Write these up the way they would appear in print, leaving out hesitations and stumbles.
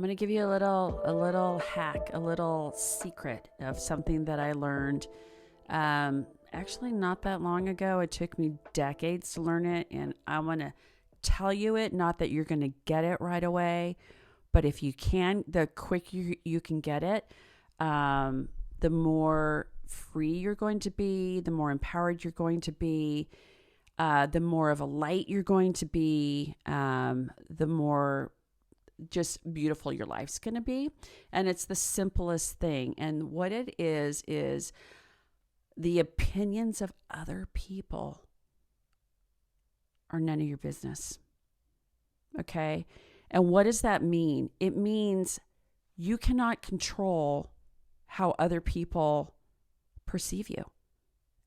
I'm going to give you a little hack, a little secret of something that I learned. Actually, not that long ago. It took me decades to learn it, and I want to tell you it. Not that you're going to get it right away, but if you can, the quicker you can get it, the more free you're going to be, the more empowered you're going to be, the more of a light you're going to be, the more just beautiful your life's going to be. And it's the simplest thing. And what it is the opinions of other people are none of your business. Okay? And what does that mean? It means you cannot control how other people perceive you.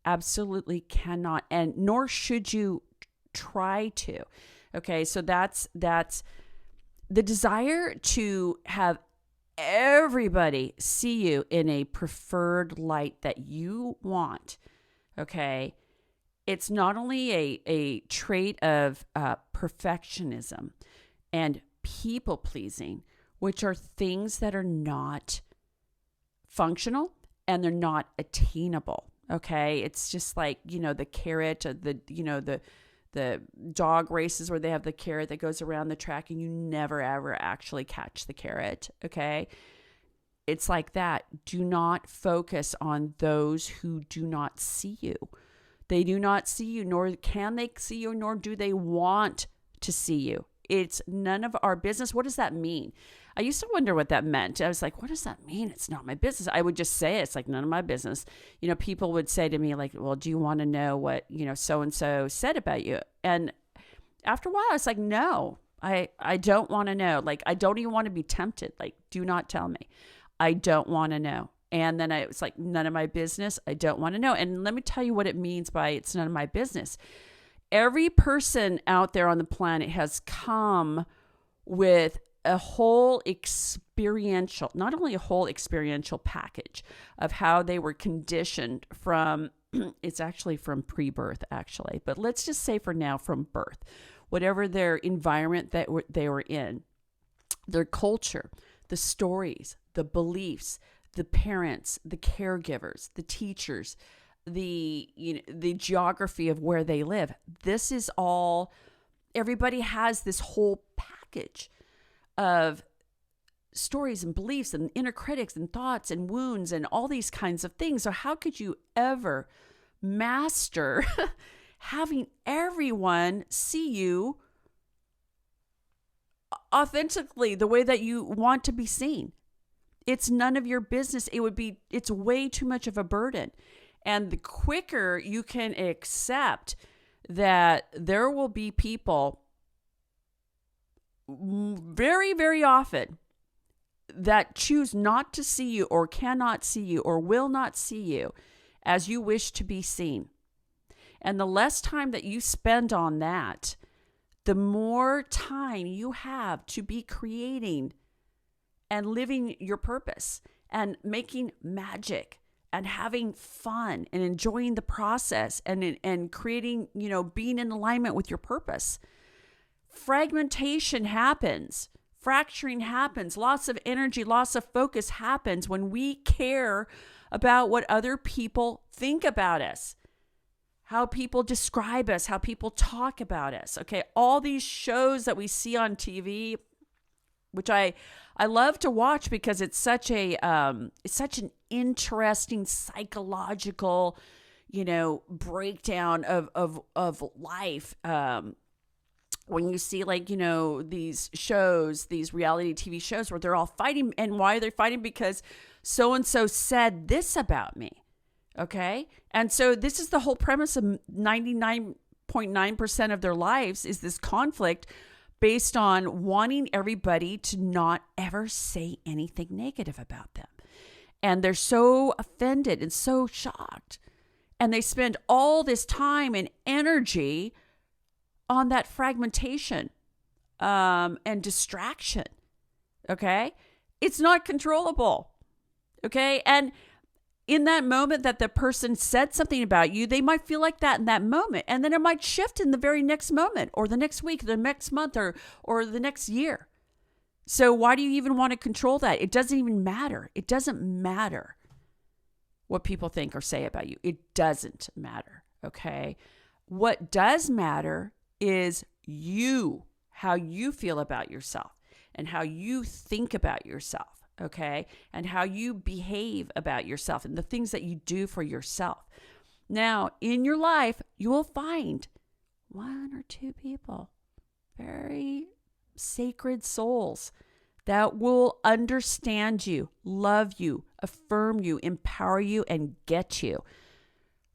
Absolutely cannot. And nor should you try to. Okay? So that's the desire to have everybody see you in a preferred light that you want. Okay. It's not only a trait of perfectionism and people pleasing, which are things that are not functional and they're not attainable. Okay. It's just like, the carrot, the dog races where they have the carrot that goes around the track and you never ever actually catch the carrot. Okay. It's like that. Do not focus on those who do not see you. They do not see you, nor can they see you, nor do they want to see you. It's none of our business. What does that mean? I used to wonder what that meant. I was like, what does that mean? It's not my business. I would just say it. It's like none of my business. People would say to me like, well, do you want to know what, so-and-so said about you? And after a while, I was like, no, I don't want to know. Like, I don't even want to be tempted. Like, do not tell me. I don't want to know. And then it was like, none of my business. I don't want to know. And let me tell you what it means by it's none of my business. Every person out there on the planet has come with a whole experiential, not only a whole experiential package of how they were conditioned from, it's actually from pre-birth actually, but let's just say for now from birth, whatever their environment that they were in, their culture, the stories, the beliefs, the parents, the caregivers, the teachers, the geography of where they live. This is all, everybody has this whole package of stories and beliefs and inner critics and thoughts and wounds and all these kinds of things. So how could you ever master having everyone see you authentically the way that you want to be seen? It's none of your business. It's way too much of a burden. And the quicker you can accept that there will be people very, very often that choose not to see you or cannot see you or will not see you as you wish to be seen. And the less time that you spend on that, the more time you have to be creating and living your purpose and making magic and having fun and enjoying the process and creating, being in alignment with your purpose. Fragmentation happens. Fracturing happens. Loss of energy, loss of focus happens when we care about what other people think about us, how people describe us, how people talk about us. Okay, all these shows that we see on TV, which I love to watch because it's such an interesting psychological, breakdown of life. When you see these shows, these reality TV shows where they're all fighting, and why are they fighting? Because so-and-so said this about me. Okay. And so this is the whole premise of 99.9% of their lives is this conflict based on wanting everybody to not ever say anything negative about them. And they're so offended and so shocked. And they spend all this time and energy on that fragmentation and distraction. Okay? It's not controllable. Okay? And in that moment that the person said something about you, they might feel like that in that moment. And then it might shift in the very next moment or the next week, the next month or the next year. So why do you even want to control that? It doesn't even matter. It doesn't matter what people think or say about you. It doesn't matter, okay? What does matter is you, how you feel about yourself and how you think about yourself, okay? And how you behave about yourself and the things that you do for yourself. Now, in your life, you will find one or two people, very sacred souls, that will understand you, love you, affirm you, empower you, and get you.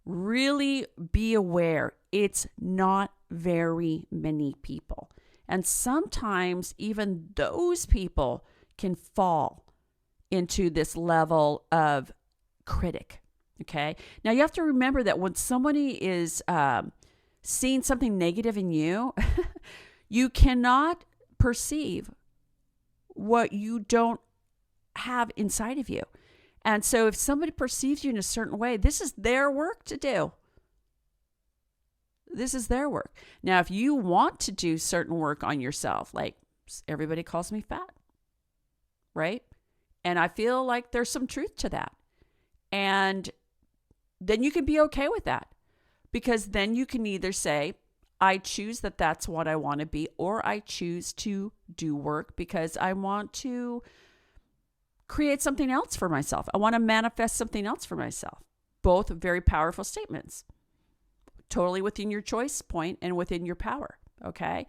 Really be aware. It's not very many people. And sometimes even those people can fall into this level of critic. Okay. Now you have to remember that when somebody is seeing something negative in you, you cannot perceive what you don't have inside of you. And so if somebody perceives you in a certain way, this is their work to do. This is their work. Now, if you want to do certain work on yourself, like everybody calls me fat, right? And I feel like there's some truth to that. And then you can be okay with that, because then you can either say, I choose that that's what I want to be, or I choose to do work because I want to create something else for myself. I want to manifest something else for myself. Both very powerful statements. Totally within your choice point and within your power, okay?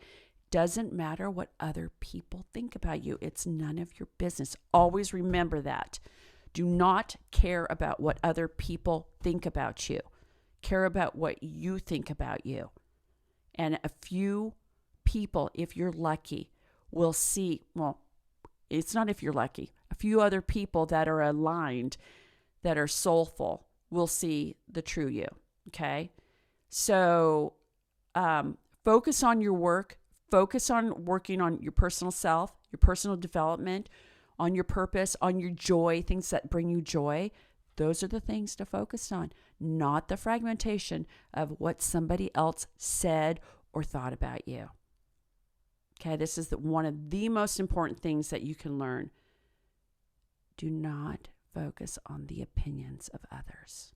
Doesn't matter what other people think about you. It's none of your business. Always remember that. Do not care about what other people think about you. Care about what you think about you. And a few people, if you're lucky, will see, well, it's not if you're lucky, a few other people that are aligned, that are soulful, will see the true you, okay? So focus on your work, focus on working on your personal self, your personal development, on your purpose, on your joy, things that bring you joy. Those are the things to focus on, not the fragmentation of what somebody else said or thought about you. Okay, this is one of the most important things that you can learn. Do not focus on the opinions of others.